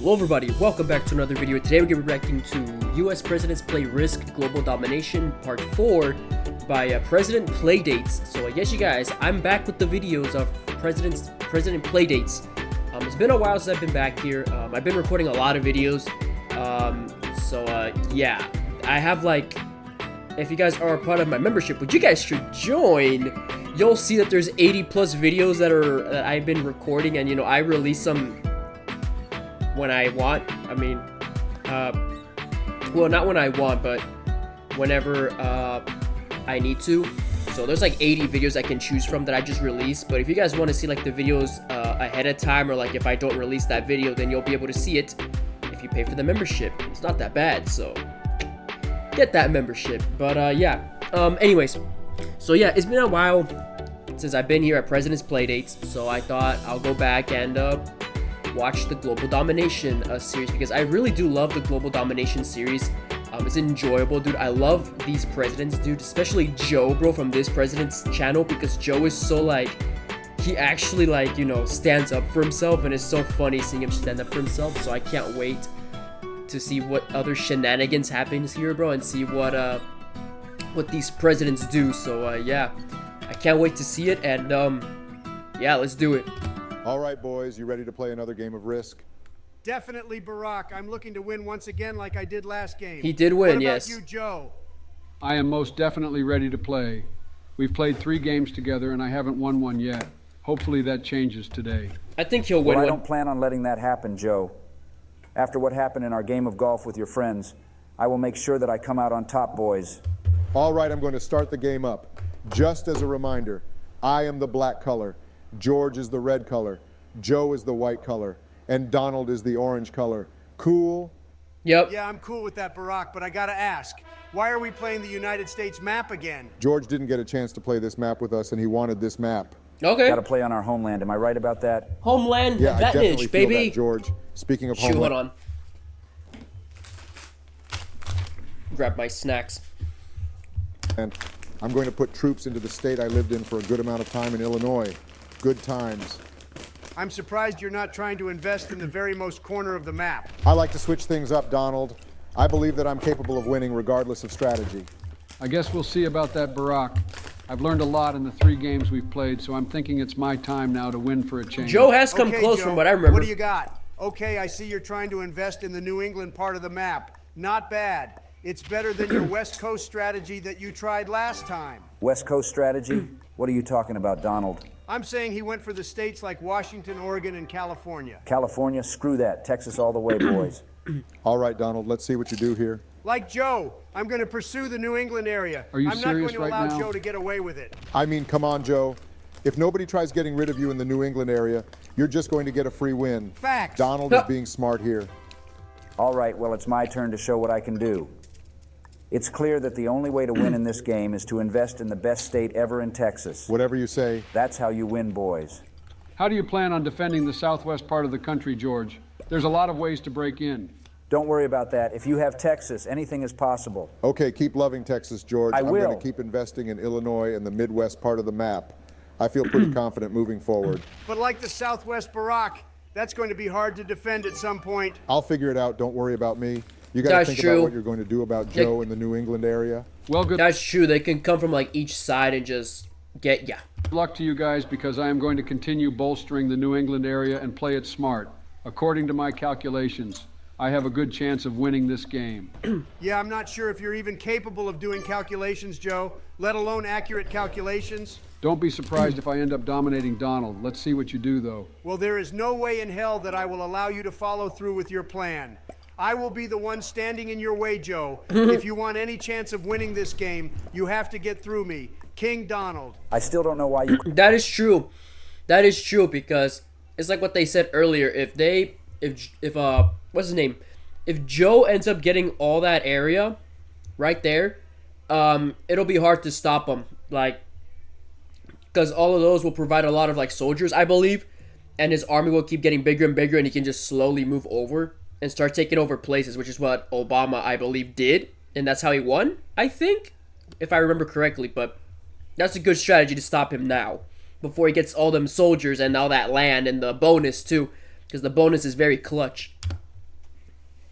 Hello everybody, welcome back to another video. Today we're going to be reacting to US Presidents Play Risk Global Domination Part 4 by President Playdates. So yes you guys, I'm back with the videos of President Playdates. It's been a while since I've been back here. I've been recording a lot of videos. Yeah, I have like, if you guys are a part of my membership, which you guys should join, you'll see that there's 80 plus videos that I've been recording, and you know, I release them when I want. I mean, well, not when I want, but whenever I need to. So there's like 80 videos I can choose from that I just released. But if you guys want to see like the videos ahead of time, or like if I don't release that video, then you'll be able to see it if you pay for the membership. It's not that bad, so get that membership. But yeah, anyways, so yeah, it's been a while since I've been here at President's Playdates, so I thought I'll go back and watch the Global Domination series, because I really do love the Global Domination series. It's enjoyable, dude. I love these presidents, dude, especially Joe, bro, from this president's channel, because Joe is so like, he actually like, you know, stands up for himself, and it's so funny seeing him stand up for himself. So I can't wait to see what other shenanigans happens here, bro, and see what these presidents do. So yeah, I can't wait to see it, and yeah, let's do it. All right, boys, you ready to play another game of Risk? Definitely, Barack. I'm looking to win once again like I did last game. He did win, what yes. about you, Joe? I am most definitely ready to play. We've played 3 games together, and I haven't won one yet. Hopefully that changes today. I think he'll win Well, I one. don't plan on letting that happen, Joe. After what happened in our game of golf with your friends, I will make sure that I come out on top, boys. All right, I'm going to start the game up. Just as a reminder, I am the black color, George is the red color, Joe is the white color, and Donald is the orange color. Cool? Yep. Yeah, I'm cool with that, Barack, but I gotta ask, why are we playing the United States map again? George didn't get a chance to play this map with us, and he wanted this map. Okay. Got to play on our homeland. Am I right about that? Homeland Yeah, I definitely advantage, feel baby. that, George. Speaking of Shoot, hold homeland, on. Grab my snacks. and I'm going to put troops into the state I lived in for a good amount of time in Illinois. Good times. I'm surprised you're not trying to invest in the very most corner of the map. I like to switch things up, Donald. I believe that I'm capable of winning regardless of strategy. I guess we'll see about that, Barack. I've learned a lot in the 3 games we've played, so I'm thinking it's my time now to win for a change. Joe has come Okay, close Joe, from what I remember. What do you got? Okay, I see you're trying to invest in the New England part of the map. Not bad. It's better than your West Coast strategy that you tried last time. West Coast strategy? What are you talking about, Donald? I'm saying he went for the states like Washington, Oregon, and California. California? Screw that. Texas all the way, boys. All right, Donald, let's see what you do here. Like Joe, I'm going to pursue the New England area. Are you I'm not serious going to right allow now? Joe to get away with it. I mean, come on, Joe. If nobody tries getting rid of you in the New England area, you're just going to get a free win. Facts. Donald is being smart here. All right, well, it's my turn to show what I can do. It's clear that the only way to win in this game is to invest in the best state ever in Texas. Whatever you say. That's how you win, boys. How do you plan on defending the southwest part of the country, George? There's a lot of ways to break in. Don't worry about that. If you have Texas, anything is possible. Okay, keep loving Texas, George. I'm will. going to keep investing in Illinois and the Midwest part of the map. I feel pretty confident moving forward. But like the Southwest Barack, that's going to be hard to defend at some point. I'll figure it out. Don't worry about me. You got to That's think true. about what you're going to do about Joe in the New England area. Well, good That's true. They can come from like each side and just get, yeah. luck to you guys, because I am going to continue bolstering the New England area and play it smart. According to my calculations, I have a good chance of winning this game. Yeah, I'm not sure if you're even capable of doing calculations, Joe, let alone accurate calculations. Don't be surprised if I end up dominating Donald. Let's see what you do, though. Well, there is no way in hell that I will allow you to follow through with your plan. I will be the one standing in your way, Joe. If you want any chance of winning this game, you have to get through me, King Donald. I still don't know why you... That is true. That is true, because it's like what they said earlier. If what's his name? If Joe ends up getting all that area right there, it'll be hard to stop him. Like, because all of those will provide a lot of like soldiers, I believe, and his army will keep getting bigger and bigger, and he can just slowly move over and start taking over places, which is what Obama, I believe, did, and that's how he won, I think, if I remember correctly. But that's a good strategy to stop him now, before he gets all them soldiers and all that land and the bonus too, because the bonus is very clutch.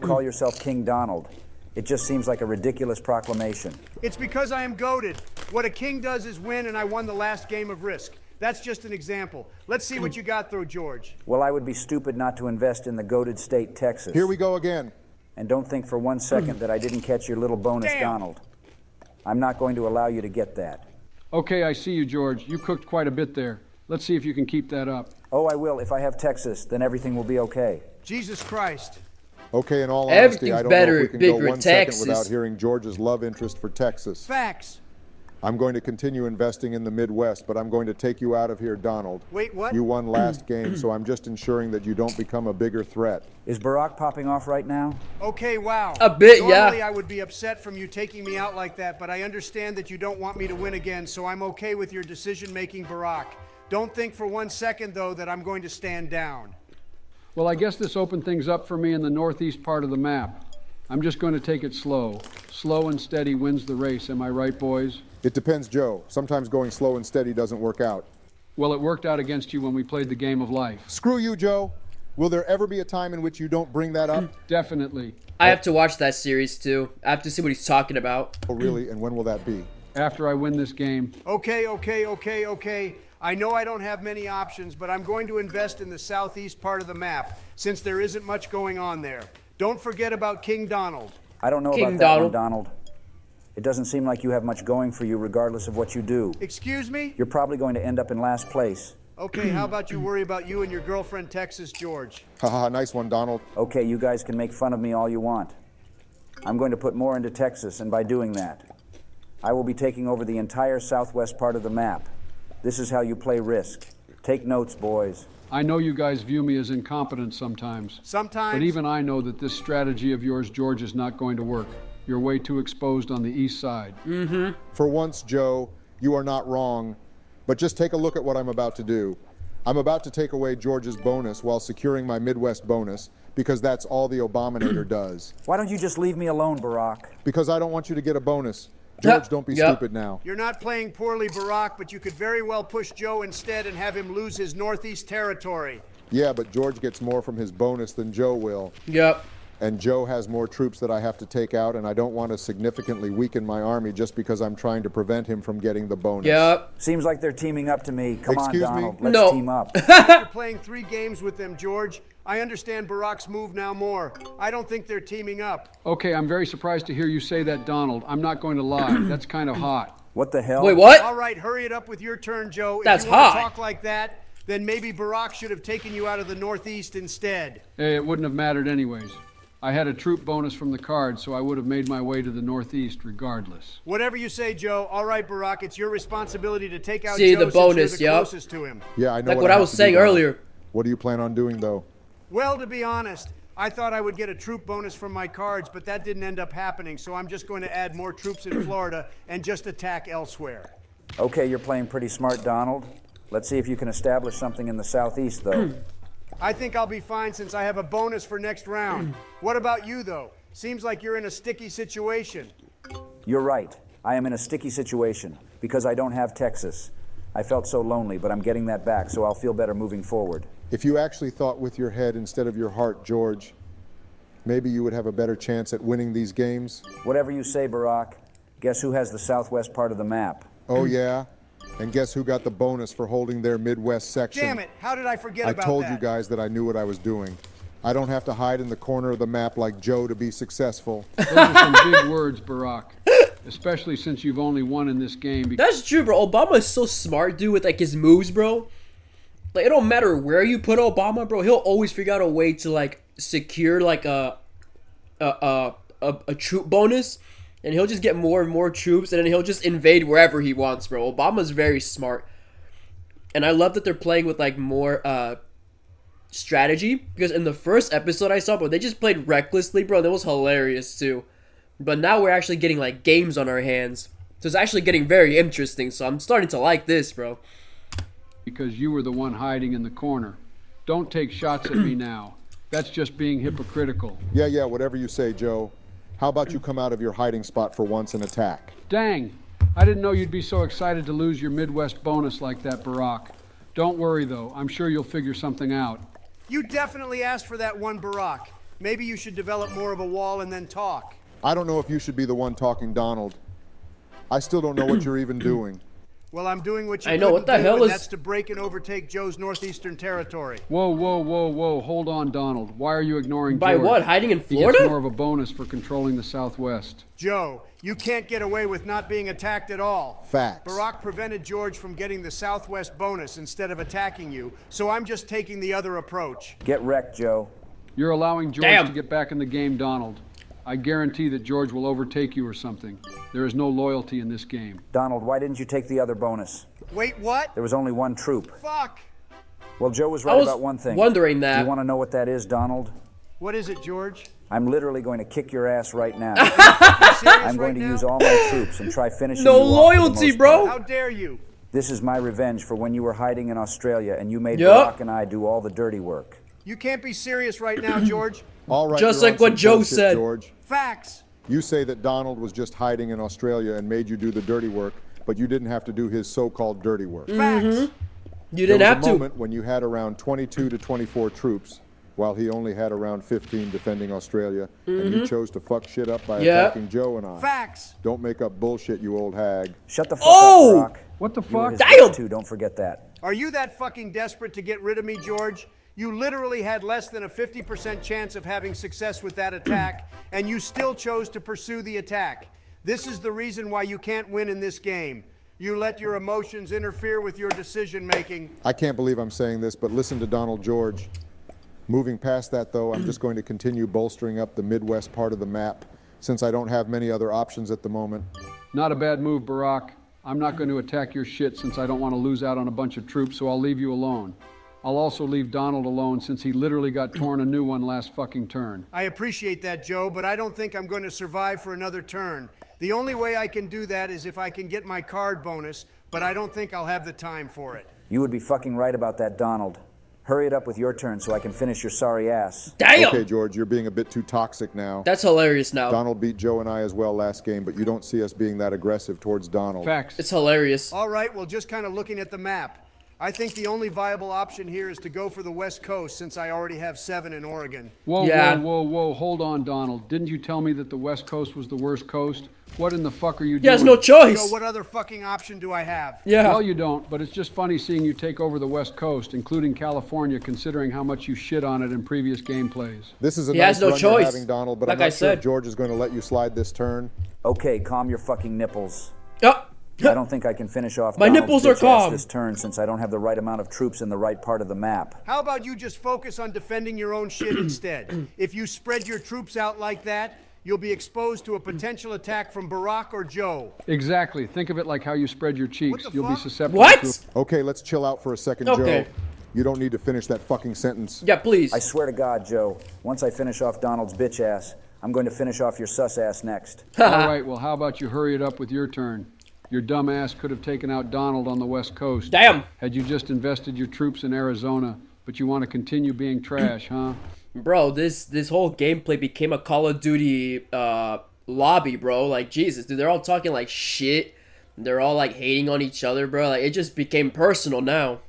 call yourself King Donald. It just seems like a ridiculous proclamation. It's because I am goated. What a king does is win, and I won the last game of Risk. That's just an example. Let's see what you got, though, George. Well, I would be stupid not to invest in the goated state, Texas. Here we go again. And don't think for 1 second that I didn't catch your little bonus, Damn. Donald. I'm not going to allow you to get that. Okay, I see you, George. You cooked quite a bit there. Let's see if you can keep that up. Oh, I will. If I have Texas, then everything will be okay. Jesus Christ. Okay, in all honesty, Everything's I don't better, know if we can bigger go in 1 second Texas. without hearing George's love interest for Texas. Facts. I'm going to continue investing in the Midwest, but I'm going to take you out of here, Donald. Wait, what? You won last game, so I'm just ensuring that you don't become a bigger threat. Is Barack popping off right now? Okay, wow. A bit, yeah. Normally, I would be upset from you taking me out like that, but I understand that you don't want me to win again, so I'm okay with your decision-making, Barack. Don't think for 1 second, though, that I'm going to stand down. Well, I guess this opened things up for me in the northeast part of the map. I'm just going to take it slow. Slow and steady wins the race, am I right, boys? It depends, Joe. Sometimes going slow and steady doesn't work out. Well, it worked out against you when we played the game of life. Screw you, Joe. Will there ever be a time in which you don't bring that up? Definitely. I have to watch that series too. I have to see what he's talking about. Oh, really? And when will that be? After I win this game. Okay. I know I don't have many options, but I'm going to invest in the southeast part of the map, since there isn't much going on there. Don't forget about King Donald. I don't know King about that Donald. one, Donald. It doesn't seem like you have much going for you regardless of what you do. Excuse me? You're probably going to end up in last place. Okay, how about you worry about you and your girlfriend, Texas, George? Haha, nice one, Donald. Okay, you guys can make fun of me all you want. I'm going to put more into Texas, and by doing that, I will be taking over the entire southwest part of the map. This is how you play Risk. Take notes, boys. I know you guys view me as incompetent sometimes. Sometimes. But even I know that this strategy of yours, George, is not going to work. You're way too exposed on the east side. For once, Joe, you are not wrong. But just take a look at what I'm about to do. I'm about to take away George's bonus while securing my Midwest bonus, because that's all the Abominator does. Why don't you just leave me alone, Barack? Because I don't want you to get a bonus. George, don't be Yep. stupid now. You're not playing poorly, Barack, but you could very well push Joe instead and have him lose his Northeast territory. Yeah, but George gets more from his bonus than Joe will. Yep. And Joe has more troops that I have to take out, and I don't want to significantly weaken my army just because I'm trying to prevent him from getting the bonus. Yep. Seems like they're teaming up to me. Come Excuse on, me? Donald. Let's No. team up. You're playing 3 games with them, George. I understand Barack's move now more. I don't think they're teaming up. Okay, I'm very surprised to hear you say that, Donald. I'm not going to lie. That's kind of hot. What the hell? Wait, what? All right, hurry it up with your turn, Joe. That's if you want to hot. talk like that, then maybe Barack should have taken you out of the Northeast instead. Hey, it wouldn't have mattered anyways. I had a troop bonus from the card, so I would have made my way to the northeast regardless. Whatever you say, Joe. All right, Barack, it's your responsibility to take out See, Joe the since you're bonus, the yup. closest to him. Yeah, I know Like what I have was to do, saying Donald. earlier. What do you plan on doing, though? Well, to be honest, I thought I would get a troop bonus from my cards, but that didn't end up happening, so I'm just going to add more troops in Florida and just attack elsewhere. Okay, you're playing pretty smart, Donald. Let's see if you can establish something in the southeast, though. I think I'll be fine since I have a bonus for next round. What about you, though? Seems like you're in a sticky situation. You're right. I am in a sticky situation because I don't have Texas. I felt so lonely, but I'm getting that back, so I'll feel better moving forward. If you actually thought with your head instead of your heart, George, maybe you would have a better chance at winning these games. Whatever you say, Barack. Guess who has the southwest part of the map? Oh, yeah? And guess who got the bonus for holding their Midwest section? Damn it, how did I forget I about told that? you guys that I knew what I was doing. I don't have to hide in the corner of the map like Joe to be successful. Those are some big words, Barack. Especially since you've only won in this game. That's true, bro. Obama is so smart, dude, with like his moves, bro. Like it don't matter where you put Obama, bro. He'll always figure out a way to like secure like a troop bonus, and he'll just get more and more troops, and then he'll just invade wherever he wants, bro. Obama's very smart, and I love that they're playing with like more strategy, because in the first episode I saw, bro, they just played recklessly, bro. That was hilarious too. But now we're actually getting like games on our hands, so it's actually getting very interesting. So I'm starting to like this, bro. Because you were the one hiding in the corner. Don't take shots at me now. That's just being hypocritical. Yeah, whatever you say, Joe. How about you come out of your hiding spot for once and attack? Dang, I didn't know you'd be so excited to lose your Midwest bonus like that, Barack. Don't worry though, I'm sure you'll figure something out. You definitely asked for that one, Barack. Maybe you should develop more of a wall and then talk. I don't know if you should be the one talking, Donald. I still don't know what you're even doing. Well, I'm doing what you I know, what couldn't the do, hell and is- that's to break and overtake Joe's northeastern territory. Whoa, whoa, whoa, whoa. Hold on, Donald. Why are you ignoring By George? what? Hiding in He Florida? gets more of a bonus for controlling the Southwest. Joe, you can't get away with not being attacked at all. Facts. Barack prevented George from getting the Southwest bonus instead of attacking you, so I'm just taking the other approach. Get wrecked, Joe. You're allowing George Damn. to get back in the game, Donald. I guarantee that George will overtake you or something. There is no loyalty in this game. Donald, why didn't you take the other bonus? Wait, what? There was only one troop. Fuck! Well, Joe was I right was about one thing. wondering Do that. you want to know what that is, Donald? What is it, George? I'm literally going to kick your ass right now. You serious I'm going right to now? use all my troops and try finishing No you off for the loyalty, most bro. part. How dare you? This is my revenge for when you were hiding in Australia and you made Yup. Barack and I do all the dirty work. You can't be serious right now, George. All right, Just you're like on what some Joe bullshit, said. George. Facts. You say that Donald was just hiding in Australia and made you do the dirty work, but you didn't have to do his so-called dirty work. Facts. You There didn't was have a to. moment when you had around 22 to 24 troops, while he only had around 15 defending Australia, and you chose to fuck shit up by Yeah. attacking Joe and I. Facts. Don't make up bullshit, you old hag. Shut the fuck Oh! up, Barack. What the You were fuck? his Damn! bitch too, don't forget that. Are you that fucking desperate to get rid of me, George? You literally had less than a 50% chance of having success with that attack, and you still chose to pursue the attack. This is the reason why you can't win in this game. You let your emotions interfere with your decision making. I can't believe I'm saying this, but listen to Donald George. Moving past that, though, I'm just going to continue bolstering up the Midwest part of the map, since I don't have many other options at the moment. Not a bad move, Barack. I'm not going to attack your shit since I don't want to lose out on a bunch of troops, so I'll leave you alone. I'll also leave Donald alone since he literally got torn a new one last fucking turn. I appreciate that, Joe, but I don't think I'm going to survive for another turn. The only way I can do that is if I can get my card bonus, but I don't think I'll have the time for it. You would be fucking right about that, Donald. Hurry it up with your turn so I can finish your sorry ass. Damn. Okay, George, you're being a bit too toxic now. That's hilarious now. Donald beat Joe and I as well last game, but you don't see us being that aggressive towards Donald. Facts. It's hilarious. All right, well, just kind of looking at the map. I think the only viable option here is to go for the West Coast since I already have 7 in Oregon. Whoa, Yeah. whoa, whoa, whoa. Hold on, Donald. Didn't you tell me that the West Coast was the worst coast? What in the fuck are you He has doing? no choice. So what other fucking option do I have? Yeah. Well, you don't, but it's just funny seeing you take over the West Coast, including California, considering how much you shit on it in previous gameplays. This is a He nice has no run you're choice. having, Donald, but Like I'm I not sure if said. George is going to let you slide this turn. Okay, calm your fucking nipples. Oh. I don't think I can finish off My Donald's nipples are bitch ass calm. this turn since I don't have the right amount of troops in the right part of the map. How about you just focus on defending your own shit instead? If you spread your troops out like that, you'll be exposed to a potential attack from Barack or Joe. Exactly. Think of it like how you spread your cheeks. What the You'll be fuck? susceptible What? to Okay, let's chill out for a second, Okay. Joe. You don't need to finish that fucking sentence. Yeah, please. I swear to God, Joe, once I finish off Donald's bitch ass, I'm going to finish off your sus ass next. All right, well, how about you hurry it up with your turn? Your dumb ass could have taken out Donald on the West Coast. Damn. Had you just invested your troops in Arizona, but you want to continue being trash, huh? Bro, this whole gameplay became a Call of Duty lobby, bro. Like, Jesus, dude, they're all talking like shit. They're all like hating on each other, bro. Like, it just became personal now.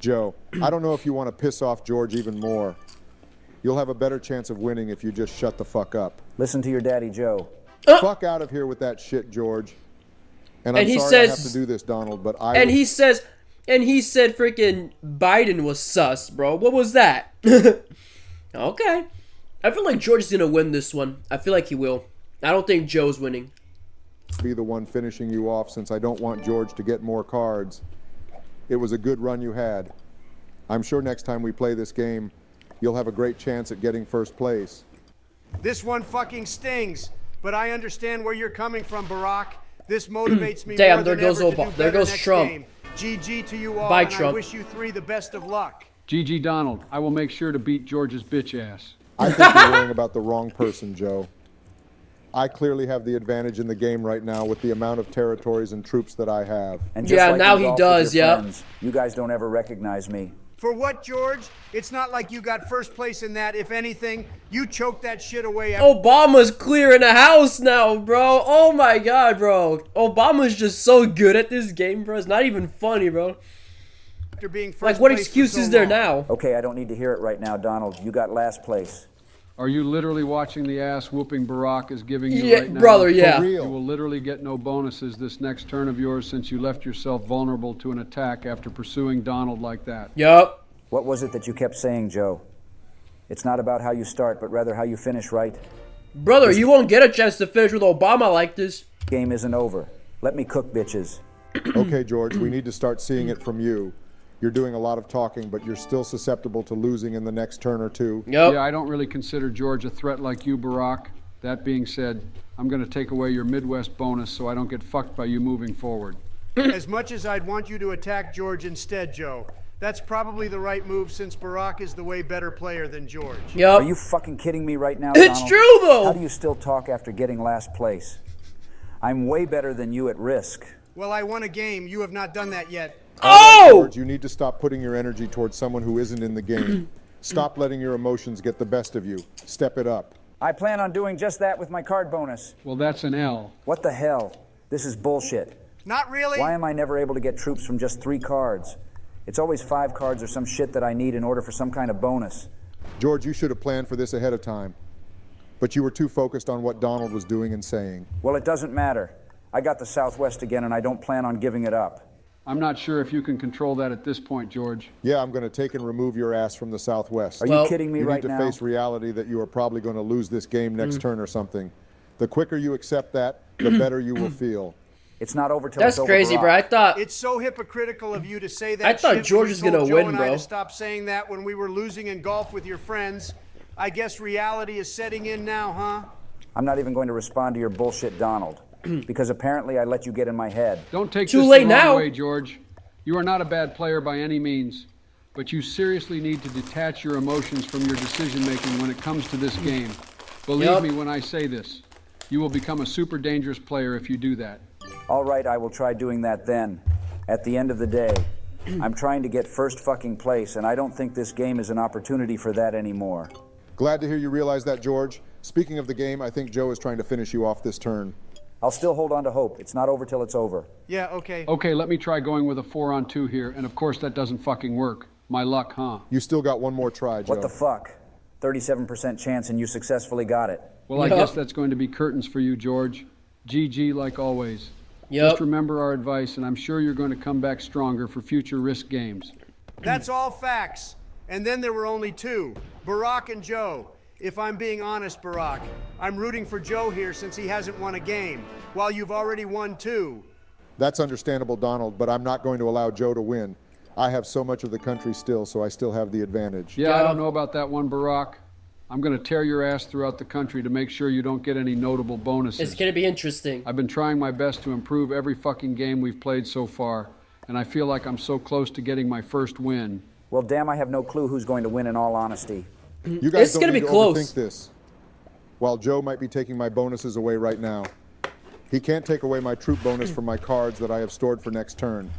Joe, I don't know if you want to piss off George even more. You'll have a better chance of winning if you just shut the fuck up. Listen to your daddy, Joe. Fuck out of here with that shit, George. And I'm And he sorry I have says- to do this, Donald, but I And was- he said freaking Biden was sus, bro. What was that? Okay. I feel like George is gonna win this one. I feel like he will. I don't think Joe's winning. be the one finishing you off since I don't want George to get more cards. It was a good run you had. I'm sure next time we play this game, you'll have a great chance at getting first place. This one fucking stings, but I understand where you're coming from, Barack. This motivates me Damn, more there than goes ever to Obama. do There better goes next Trump. game. GG to you all, Bye, and I Trump. wish you 3 the best of luck. GG Donald, I will make sure to beat George's bitch ass. I think you're worrying about the wrong person, Joe. I clearly have the advantage in the game right now with the amount of territories and troops that I have. And just Yeah, like now in he golf does, with your yep. friends, you guys don't ever recognize me. For what, George? It's not like you got first place in that. If anything, you choked that shit away after Obama's clearing the house now, bro. Oh my god, bro. Obama's just so good at this game, bro. It's not even funny, bro. being first Like, what place for excuse so is there long. now? Okay, I don't need to hear it right now, Donald. You got last place. Are you literally watching the ass whooping Barack is giving you Yeah, right now? brother, yeah. For You real. will literally get no bonuses this next turn of yours since you left yourself vulnerable to an attack after pursuing Donald like that. Yup. What was it that you kept saying, Joe? It's not about how you start, but rather how you finish, right? Brother, you won't get a chance to finish with Obama like this. Game isn't over. Let me cook, bitches. Okay, George, we need to start seeing it from you. You're doing a lot of talking, but you're still susceptible to losing in the next turn or two. Yup. Yeah, I don't really consider George a threat like you, Barack. That being said, I'm going to take away your Midwest bonus so I don't get fucked by you moving forward. As much as I'd want you to attack George instead, Joe, that's probably the right move since Barack is the way better player than George. Are you Yup. fucking kidding me right now, It's Donald? true, though. How do you still talk after getting last place? I'm way better than you at Risk. Well, I won a game. You have not done that yet. Oh! George, you need to stop putting your energy towards someone who isn't in the game. Stop letting your emotions get the best of you. Step it up. I plan on doing just that with my card bonus. Well, that's an L. What the hell? This is bullshit. Not really. Why am I never able to get troops from just 3 cards? It's always 5 cards or some shit that I need in order for some kind of bonus. George, you should have planned for this ahead of time. But you were too focused on what Donald was doing and saying. Well, it doesn't matter. I got the Southwest again, and I don't plan on giving it up. I'm not sure if you can control that at this point, George. Yeah, I'm going to take and remove your ass from the Southwest. Are Well, you kidding me You right need to now? face reality that you are probably going to lose this game next turn or something. The quicker you accept that, the better you will feel. It's not over till That's it's over, crazy, Barack. bro. I thought It's so hypocritical of you to say that. I thought shit George when was you told gonna Joe win, and I bro. to stop saying that when we were losing in golf with your friends. I guess reality is setting in now, huh? I'm not even going to respond to your bullshit, Donald. Because apparently I let you get in my head. Don't take Too this late the wrong now. way, George. You are not a bad player by any means, but you seriously need to detach your emotions from your decision making when it comes to this game. Believe Yup. me when I say this. You will become a super dangerous player if you do that. All right, I will try doing that then. At the end of the day, I'm trying to get first fucking place, and I don't think this game is an opportunity for that anymore. Glad to hear you realize that, George. Speaking of the game, I think Joe is trying to finish you off this turn. I'll still hold on to hope. It's not over till it's over. Yeah, okay. Okay, let me try going with a 4-on-2 here, and of course that doesn't fucking work. My luck, huh? You still got one more try, Joe. What the fuck? 37% chance and you successfully got it. Well, I Yup. guess that's going to be curtains for you, George. GG like always. Yup. Just remember our advice, and I'm sure you're going to come back stronger for future Risk games. That's all facts. And then there were only 2, Barack and Joe. If I'm being honest, Barack, I'm rooting for Joe here since he hasn't won a game, while you've already won 2. That's understandable, Donald, but I'm not going to allow Joe to win. I have so much of the country still, so I still have the advantage. Yeah, I Yeah. don't know about that one, Barack. I'm going to tear your ass throughout the country to make sure you don't get any notable bonuses. it's gonna be interesting. I've been trying my best to improve every fucking game we've played so far, and I feel like I'm so close to getting my first win. Well, damn, I have no clue who's going to win in all honesty. You guys It's don't gonna need be to close. overthink this. While Joe might be taking my bonuses away right now, he can't take away my troop bonus from my cards that I have stored for next turn.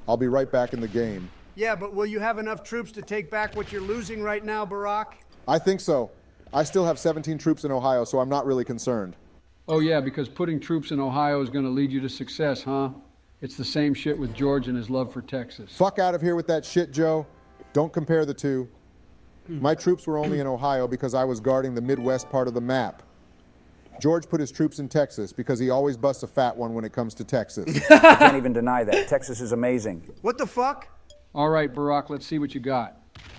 I'll be right back in the game. Yeah, but will you have enough troops to take back what you're losing right now, Barack? I think so. I still have 17 troops in Ohio, so I'm not really concerned. Oh yeah, because putting troops in Ohio is going to lead you to success, huh? It's the same shit with George and his love for Texas. Fuck out of here with that shit, Joe. Don't compare the two. My troops were only in Ohio because I was guarding the Midwest part of the map. George put his troops in Texas because he always busts a fat one when it comes to Texas. I can't even deny that. Texas is amazing. What the fuck? All right, Barack, let's see what you got.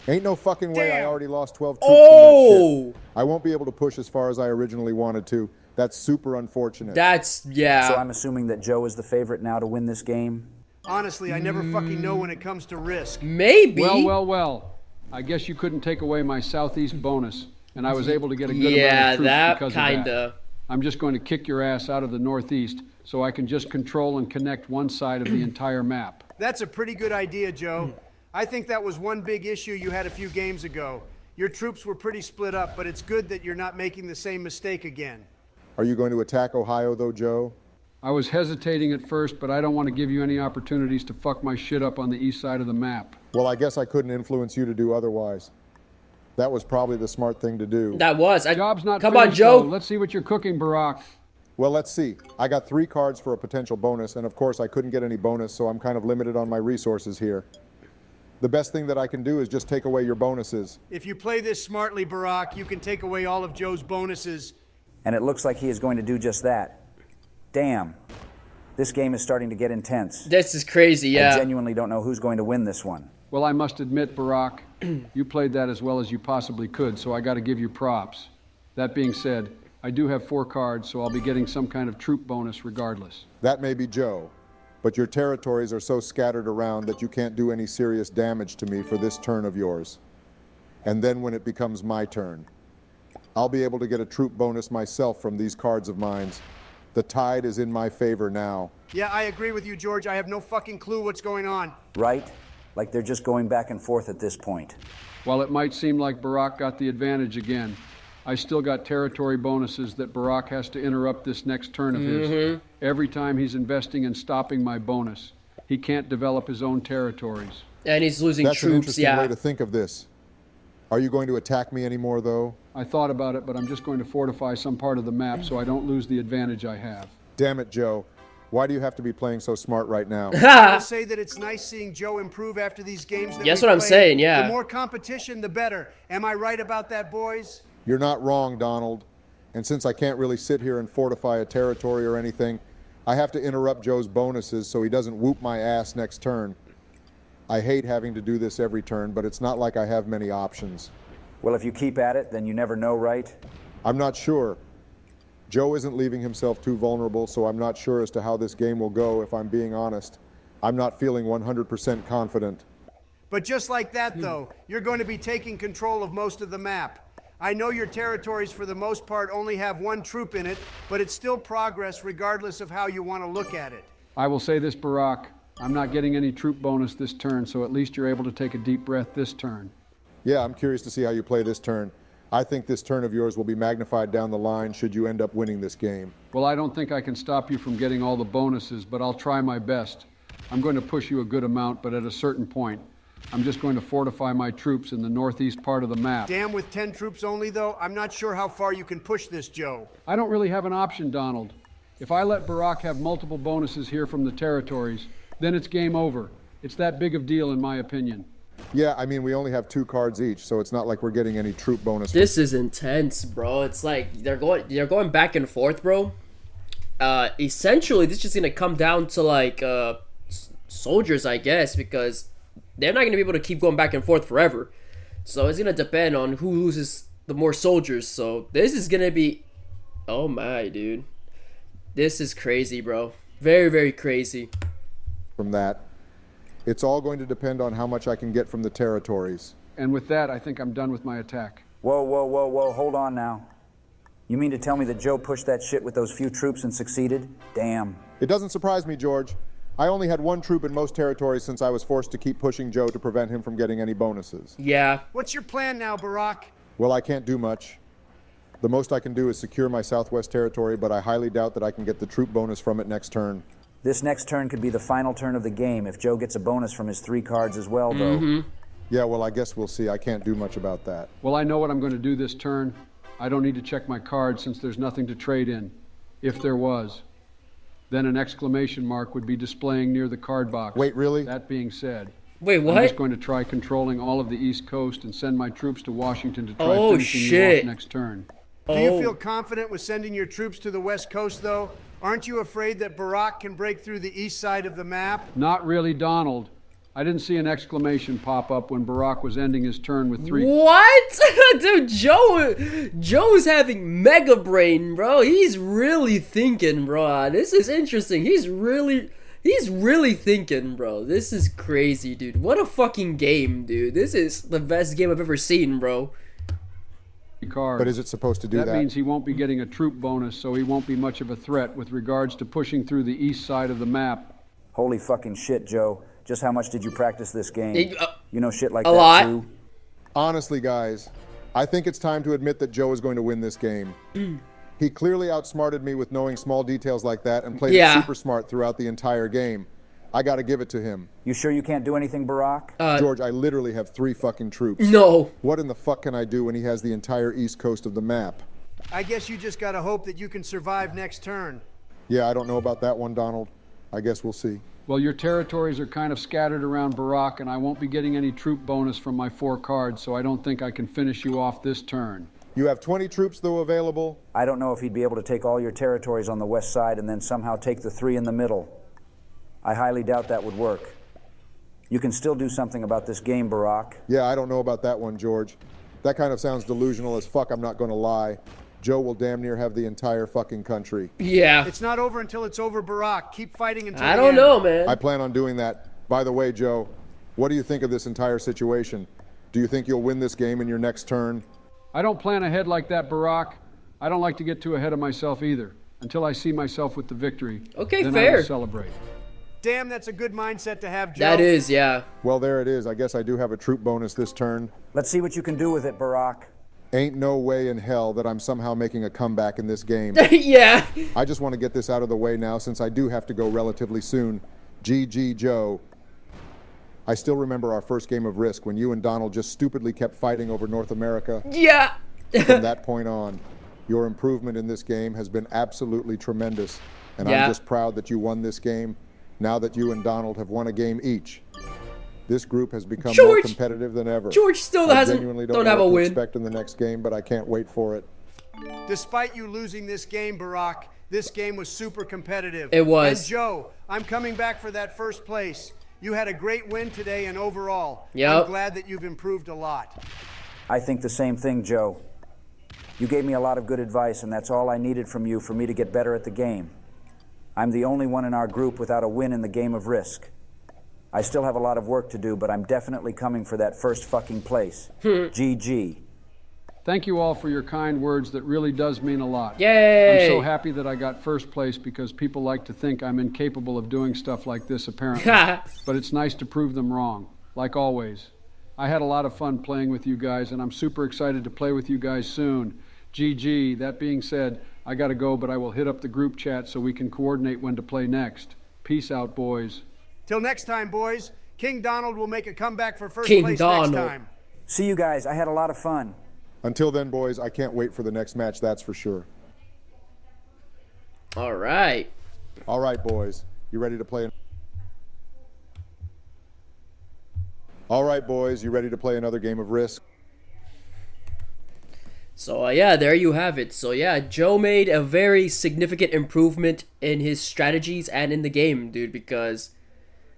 Ain't no fucking way I Damn. already lost 12 troops in that Oh, shit. I won't be able to push as far as I originally wanted to. That's super unfortunate. that's yeah. So I'm assuming that Joe is the favorite now to win this game? Honestly, I never fucking know when it comes to risk. Maybe. Well. I guess you couldn't take away my Southeast bonus, and I was able to get a good Yeah, amount of troops that because of that. kinda. I'm just going to kick your ass out of the Northeast so I can just control and connect one side of the entire map. That's a pretty good idea, Joe. I think that was one big issue you had a few games ago. Your troops were pretty split up, but it's good that you're not making the same mistake again. Are you going to attack Ohio, though, Joe? I was hesitating at first, but I don't want to give you any opportunities to fuck my shit up on the east side of the map. Well, I guess I couldn't influence you to do otherwise. That was probably the smart thing to do. That was. Job's not Come on, finished, Joe. though. Let's see what you're cooking, Barack. Well, let's see. I got 3 cards for a potential bonus, and of course I couldn't get any bonus, so I'm kind of limited on my resources here. The best thing that I can do is just take away your bonuses. If you play this smartly, Barack, you can take away all of Joe's bonuses. And it looks like he is going to do just that. Damn. This game is starting to get intense. This is crazy, I yeah. genuinely don't know who's going to win this one. Well, I must admit, Barack, you played that as well as you possibly could, so I got to give you props. That being said, I do have 4 cards, so I'll be getting some kind of troop bonus regardless. That may be Joe, but your territories are so scattered around that you can't do any serious damage to me for this turn of yours. And then when it becomes my turn, I'll be able to get a troop bonus myself from these cards of mine. The tide is in my favor now. Yeah, I agree with you, George. I have no fucking clue what's going on. Right? Like they're just going back and forth at this point. While it might seem like Barack got the advantage again, I still got territory bonuses that Barack has to interrupt this next turn of his. Every time he's investing in stopping my bonus, he can't develop his own territories. And he's losing That's an troops, interesting yeah. way to think of this. Are you going to attack me anymore, though? I thought about it, but I'm just going to fortify some part of the map so I don't lose the advantage I have. Damn it, Joe. Why do you have to be playing so smart right now? I will say that it's nice seeing Joe improve after these games that That's we what I'm played. saying, yeah. The more competition, the better. Am I right about that, boys? You're not wrong, Donald. And since I can't really sit here and fortify a territory or anything, I have to interrupt Joe's bonuses so he doesn't whoop my ass next turn. I hate having to do this every turn, but it's not like I have many options. Well, if you keep at it, then you never know, right? I'm not sure. Joe isn't leaving himself too vulnerable, so I'm not sure as to how this game will go, if I'm being honest. I'm not feeling 100% confident. But just like that, though, you're going to be taking control of most of the map. I know your territories, for the most part, only have 1 troop in it, but it's still progress regardless of how you want to look at it. I will say this, Barack, I'm not getting any troop bonus this turn, so at least you're able to take a deep breath this turn. Yeah, I'm curious to see how you play this turn. I think this turn of yours will be magnified down the line should you end up winning this game. Well, I don't think I can stop you from getting all the bonuses, but I'll try my best. I'm going to push you a good amount, but at a certain point, I'm just going to fortify my troops in the northeast part of the map. Damn, with 10 troops only, though, I'm not sure how far you can push this, Joe. I don't really have an option, Donald. If I let Barack have multiple bonuses here from the territories, then it's game over. It's that big of deal, in my opinion. Yeah, I mean, we only have 2 cards each, so it's not like we're getting any troop bonus. This is intense, bro. It's like they're going back and forth, bro. Essentially, this is just gonna come down to like soldiers, I guess, because they're not gonna be able to keep going back and forth forever. So it's gonna depend on who loses the more soldiers. So this is gonna be, oh my, dude, this is crazy, bro. Very, very crazy. From that. It's all going to depend on how much I can get from the territories. And with that, I think I'm done with my attack. Whoa, whoa, whoa, whoa, hold on now. You mean to tell me that Joe pushed that shit with those few troops and succeeded? Damn. It doesn't surprise me, George. I only had 1 troop in most territories since I was forced to keep pushing Joe to prevent him from getting any bonuses. Yeah. What's your plan now, Barack? Well, I can't do much. The most I can do is secure my southwest territory, but I highly doubt that I can get the troop bonus from it next turn. This next turn could be the final turn of the game if Joe gets a bonus from his 3 cards as well, though. Yeah, well, I guess we'll see. I can't do much about that. Well, I know what I'm going to do this turn. I don't need to check my cards since there's nothing to trade in. If there was, then an exclamation mark would be displaying near the card box. Wait, really? That being said, Wait, I'm what? just going to try controlling all of the East Coast and send my troops to Washington to try Oh, finishing you shit. off next turn. Do you feel confident with sending your troops to the West Coast, though? Aren't you afraid that Barack can break through the east side of the map? Not really, Donald. I didn't see an exclamation pop up when Barack was ending his turn with 3. What? Dude, Joe's having mega brain, bro. He's really thinking, bro. This is interesting. He's really thinking, bro. This is crazy, dude. What a fucking game, dude. This is the best game I've ever seen, bro. Card. But is it supposed to do that? That means he won't be getting a troop bonus, so he won't be much of a threat with regards to pushing through the east side of the map. Holy fucking shit, Joe. Just how much did you practice this game? You know shit like a that, lot. too? Honestly, guys, I think it's time to admit that Joe is going to win this game. He clearly outsmarted me with knowing small details like that and played it super smart throughout the entire game. I gotta give it to him. You sure you can't do anything, Barack? George, I literally have 3 fucking troops. No. What in the fuck can I do when he has the entire east coast of the map? I guess you just gotta hope that you can survive next turn. Yeah, I don't know about that one, Donald. I guess we'll see. Well, your territories are kind of scattered around Barack, and I won't be getting any troop bonus from my 4 cards, so I don't think I can finish you off this turn. You have 20 troops, though, available. I don't know if he'd be able to take all your territories on the west side and then somehow take the 3 in the middle. I highly doubt that would work. You can still do something about this game, Barack. Yeah, I don't know about that one, George. That kind of sounds delusional as fuck, I'm not going to lie. Joe will damn near have the entire fucking country. Yeah. It's not over until it's over, Barack. Keep fighting until I the don't end. know, man. I plan on doing that. By the way, Joe, what do you think of this entire situation? Do you think you'll win this game in your next turn? I don't plan ahead like that, Barack. I don't like to get too ahead of myself either. Until I see myself with the victory, Okay, then I fair. will celebrate. Damn, that's a good mindset to have, Joe. That is, yeah. Well, there it is. I guess I do have a troop bonus this turn. Let's see what you can do with it, Barack. Ain't no way in hell that I'm somehow making a comeback in this game. Yeah. I just want to get this out of the way now since I do have to go relatively soon. GG, Joe. I still remember our first game of Risk when you and Donald just stupidly kept fighting over North America. Yeah. From that point on, your improvement in this game has been absolutely tremendous. And Yeah. I'm just proud that you won this game now that you and Donald have won a game each. This group has become more George! competitive than ever. George still I hasn't- genuinely don't know have what a to win. expect in the next game, but I can't wait for it. Despite you losing this game, Barack, this game was super competitive. It was. And Joe, I'm coming back for that first place. You had a great win today and overall. Yep. I'm glad that you've improved a lot. I think the same thing, Joe. You gave me a lot of good advice, and that's all I needed from you for me to get better at the game. I'm the only one in our group without a win in the game of Risk. I still have a lot of work to do, but I'm definitely coming for that first fucking place. GG. Thank you all for your kind words. That really does mean a lot. Yay. I'm so happy that I got first place because people like to think I'm incapable of doing stuff like this, apparently. But it's nice to prove them wrong, like always. I had a lot of fun playing with you guys, and I'm super excited to play with you guys soon. GG. That being said, I gotta go, but I will hit up the group chat so we can coordinate when to play next. Peace out, boys. Till next time, boys. King Donald will make a comeback for first King place Donald. next time. See you guys. I had a lot of fun. Until then, boys, I can't wait for the next match, that's for sure. All right. All right, boys, you ready to play? All right, boys, you ready to play another game of Risk? So yeah, there you have it. So yeah, Joe made a very significant improvement in his strategies and in the game, dude, because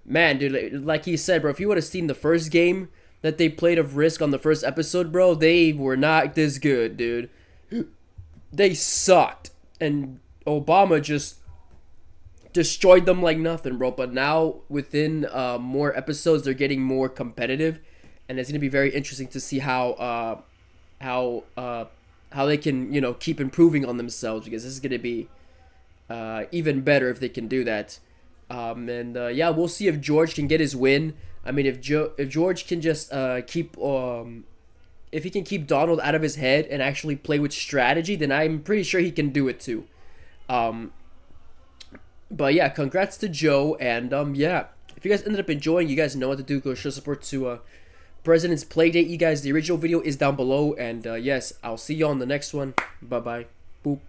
man, dude, like he said, bro, if you would have seen the first game that they played of Risk on the first episode, bro, they were not this good, dude. They sucked. And Obama just destroyed them like nothing, bro. But now within more episodes, they're getting more competitive, and it's gonna be very interesting to see how they can, you know, keep improving on themselves, because this is gonna be even better if they can do that. Yeah, we'll see if George can get his win. I mean, if George can just if he can keep Donald out of his head and actually play with strategy, then I'm pretty sure he can do it too. But yeah, congrats to Joe, and yeah, if you guys ended up enjoying, you guys know what to do. Go show support to President's Playdate. You guys, the original video is down below, and yes, I'll see you on the next one. Bye bye. Boop.